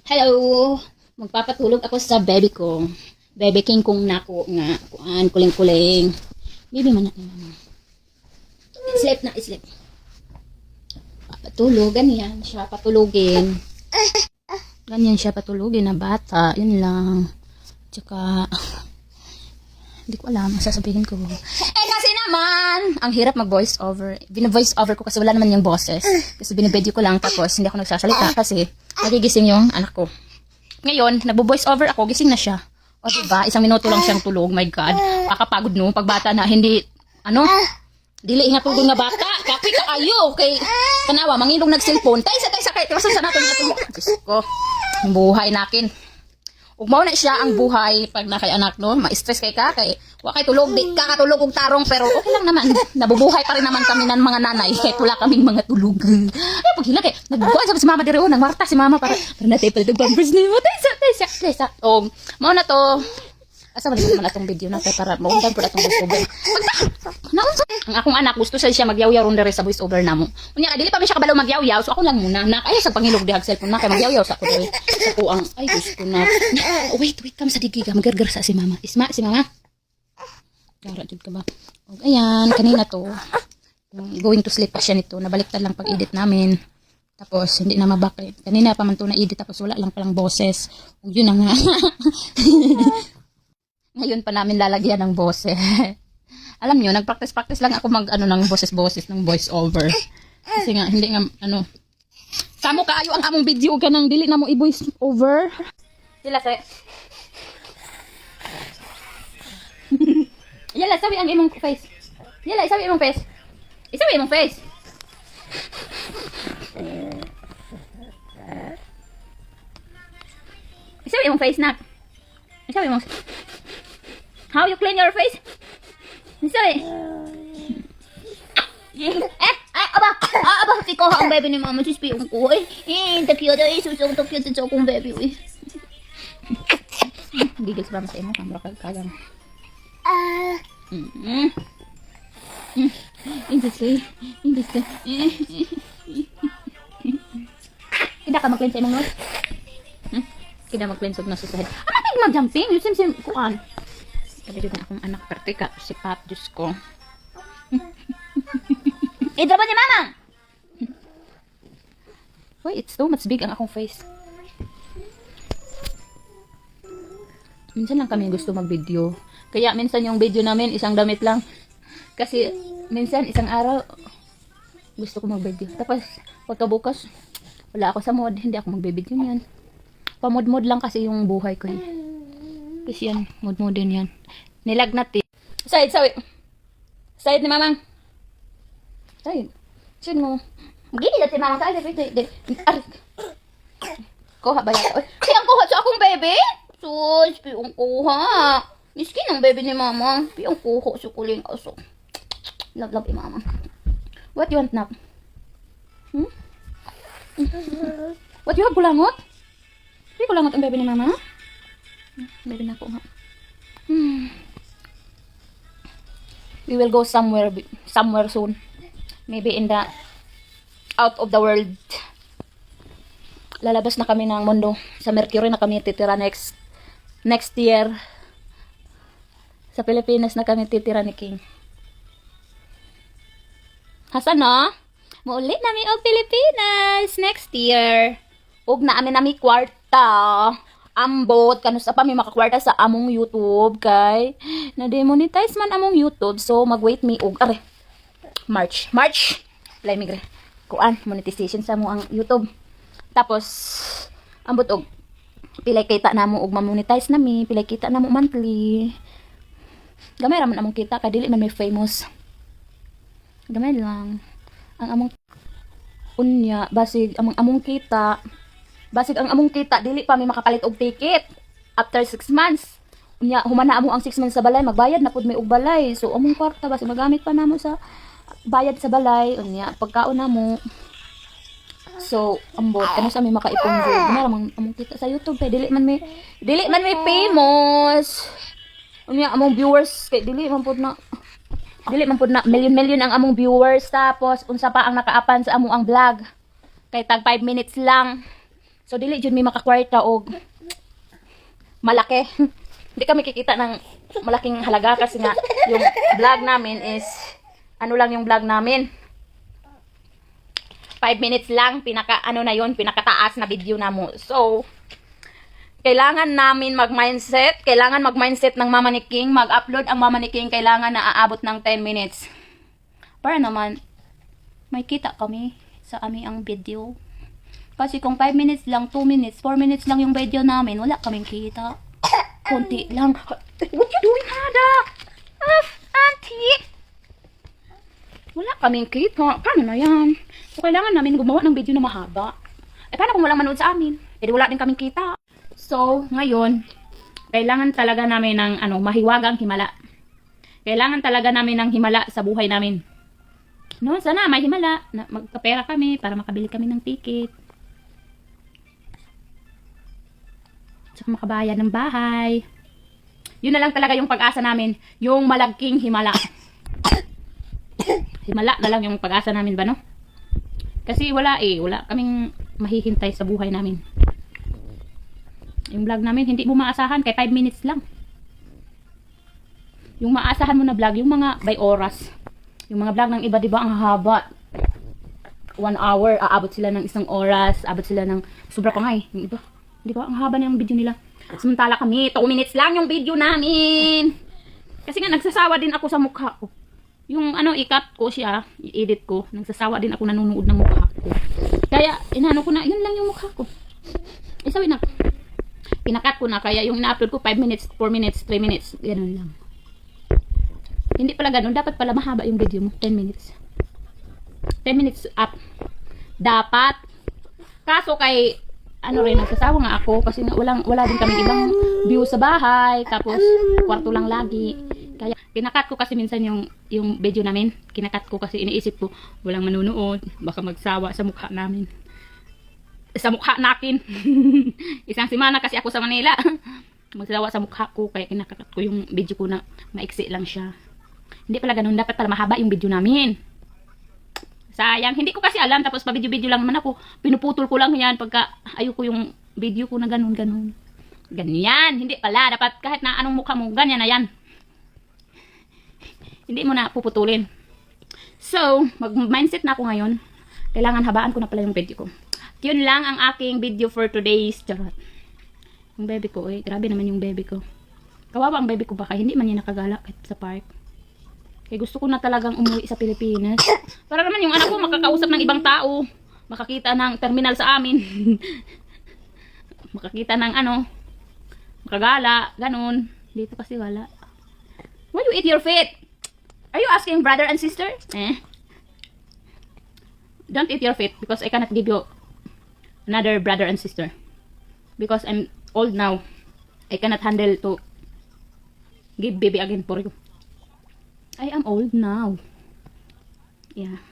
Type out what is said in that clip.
Hello! Magpapatulog ako sa baby ko. Baby king kong nako nga. Kuan, kuling-kuling. Baby man natin mama. Sleep na, sleep. Papatulog, ganyan siya patulugin. Ganyan siya patulugin na bata. Yun lang. Tsaka, hindi ko alam, sasabihin ko. Kasi naman, ang hirap mag-voice over. Bina-voice over ko kasi wala naman yung boses. Kasi binibideo ko lang tapos hindi ako nagsasalita kasi nagigising yung anak ko. Ngayon, nagbo-voice over ako, gising na siya. O diba, 1 minuto lang siyang tulog. My God, kakapagod no. Pag bata na, hindi, dili nga tulog nga bata. Kapi ka ayo. Okay. Tanawa, mangilong nag-cellphone. Taysa, kay. Kaso sa natin nga tulog. Diyos ko, ang buhay nakin. Ug mao na siya ang buhay pag na kay anak no, ma-stress kay ka kay wa kay tulog di ka katulog og tarong pero okay lang naman. Nabubuhay pa rin naman kami ng mga nanay kay wala kaming mga tulog. Ay pag hila kay nagbuhay sa mama diri nang warta si mama para natay pa dito pampers ni mo. Taysa. Mao na to. Asa man naman atong video na kay para maundan pud atong voice over. Ang akong anak gusto sa siya magyaw-yaw ron diri sa voice over namo. Unya dili pa mi siya kabalo magyaw-yaw so ako lang muna. Nak ay sa pangilog dihag cellphone na kay magyaw-yaw sa ko diri. Sa ko ang ay gusto na. Wait kam sa digiga magargar sa si mama. Isma si mama. Gara jud ka ba? Og ayan kanina to. Yung going to sleep pa siya nito. Nabaliktad lang pag-edit namin. Tapos hindi na mabakit. Kanina pa man to na edit tapos wala lang palang boses. Ug yun na nga. Ngayon pa namin lalagyan ng boses. Alam nyo, nag-practice lang ako ng boses-boses ng voice over. Kasi nga, hindi nga, Kamo kaayo ang among video ka nang dili na mo i-voice over. Sila sa... Yala, sabi ang imong face. Yala, sabi imong face. Isabi imong face. Isabi imong face, nak. Isabi imong... How you clean your face? Sorry. Aba, tiko ang baby ni mama sis piyong ko eh. Takyo daw susong takyo sa kong baby eh. Gigil sa mama sa imo, kamera kagam. Industry. Kida ka mag-cleanse sa imong nose? Kida mag-cleanse og nose sa head. Ano mag-jumping? You sim kuan. Sabi na akong anak pertika si Pap, Diyos ko. Ito ba ni mama? Why, it's so much big ang akong face. Minsan lang kami gusto mag-video. Kaya minsan yung video namin, isang damit lang. Kasi minsan, isang araw, gusto ko mag-video. Tapos, pagkabukas, wala ako sa mood. Hindi ako mag-video yan. Pamod-mod lang kasi yung buhay ko eh. Kasi yan, mood din yan. Nilagnat eh. Side ni mamang. Side mo. Gini na si mamang. Kuha ba yan? Siyang kuha sa akong baby? Sus, piyong kuha. Miskin ang baby ni mamang. Piyong kuha sa kuling aso. Love ni mamang. What you want now? What you have kulangot? Hindi kulangot ang baby ni mamang? Baby na ko nga. We will go somewhere soon. Maybe in the out of the world. Lalabas na kami ng mundo. Sa Mercury na kami titira next year. Sa Pilipinas na kami titira ni King. Hasan na? Maulit namin og Pilipinas next year. Ug na amin nami kwarta. Ambot kanus pa may makakwarta sa among YouTube kay na-demonetize man among YouTube so mag-wait me og March lay migre kuan monetization sa mo ang YouTube tapos ambot og pilay kita namo og ma-monetize nami pilay kita namo monthly gamay ra man among kita kay dili man may famous gamay lang ang among unya basig among kita basig ang among kita dili pa mi makapalit og ticket after 6 months. Unya humana amo ang 6 months sa balay magbayad na pud may og balay. So among kwarta basig magamit pa namo sa bayad sa balay unya pagkaon namo. So ambot kano sa mi makaipon jud. Gana among kita sa YouTube kay dili man may famous. Unya among viewers kay dili man pud na million ang among viewers tapos unsa pa ang nakaapan sa among ang vlog. Kay tag 5 minutes lang. So dili jud mi makakwarta og malaki. Hindi kami kikita ng malaking halaga kasi nga yung vlog namin is ano lang yung vlog namin. 5 minutes lang, pinakataas na video na mo. So, kailangan namin mag-mindset, ng Mama ni King, mag-upload ang Mama ni King, kailangan na aabot ng 10 minutes. Para naman, may kita kami sa aming video. Kasi kung 5 minutes lang, 2 minutes, 4 minutes lang yung video namin, wala kaming kita. Konti lang. What you doing, Hada? Auntie! Wala kaming kita. Paano na yan? So, kailangan namin gumawa ng video na mahaba. Paano kung walang manood sa amin? Wala din kaming kita. So, ngayon, kailangan talaga namin ng mahiwagang himala. Kailangan talaga namin ng himala sa buhay namin. No, sana may himala. Magkapera kami para makabili kami ng ticket. Tsaka makabayad ng bahay. Yun na lang talaga yung pag-asa namin. Yung malagking himala. Himala na lang yung pag-asa namin ba, no? Kasi wala kaming mahihintay sa buhay namin. Yung vlog namin, hindi mo maasahan, kay 5 minutes lang. Yung maasahan mo na vlog, yung mga by oras. Yung mga vlog ng iba, diba, ang haba. 1 hour, aabot sila ng 1 oras, aabot sila ng, sobra pa nga yung iba. Diba, ang haba na yung video nila. Samantala kami, 2 minutes lang yung video namin. Kasi nga, nagsasawa din ako sa mukha ko. Yung i-cut ko siya, i-edit ko, nagsasawa din ako nanonood ng mukha ko. Kaya, inano ko na, yun lang yung mukha ko. Isawi na. Pinakat ko na, kaya yung ina-upload ko 5 minutes, 4 minutes, 3 minutes, ganun lang. Hindi pala ganun, dapat pala mahaba yung video mo, 10 minutes. 10 minutes up. Dapat. Kaso kay, nagsasawa nga ako, kasi nga wala din kami ibang view sa bahay, tapos kwarto lang lagi. Kaya, kinakat ko kasi minsan yung video namin. Kinakat ko kasi iniisip ko, walang manunood. Baka magsawa sa mukha namin. Sa mukha nakin. Isang semana kasi ako sa Manila. Magsawa sa mukha ko. Kaya kinakat ko yung video ko na maiksi lang siya. Hindi pala ganun. Dapat pala mahaba yung video namin. Sayang. Hindi ko kasi alam. Tapos pa video-video lang naman ako. Pinuputol ko lang yan pagka ayoko yung video ko na ganun. Ganyan. Hindi pala. Dapat kahit na anong mukha mo, ganyan na yan. Hindi mo na puputulin. So, mag-mindset na ako ngayon. Kailangan habaan ko na pala yung video ko. Yun lang ang aking video for today's charot. Yung baby ko, grabe naman yung baby ko. Kawawa ang baby ko baka hindi man niya nakagala kahit sa park. Kaya gusto ko na talagang umuwi sa Pilipinas. Para naman yung anak ko makakausap ng ibang tao. Makakita ng terminal sa amin. Makakita ng makagala, ganun. Dito kasi wala. Why you eat your feet? Are you asking brother and sister? Don't eat your feet because I cannot give you another brother and sister. Because I'm old now. I cannot handle to give baby again for you. I am old now. Yeah.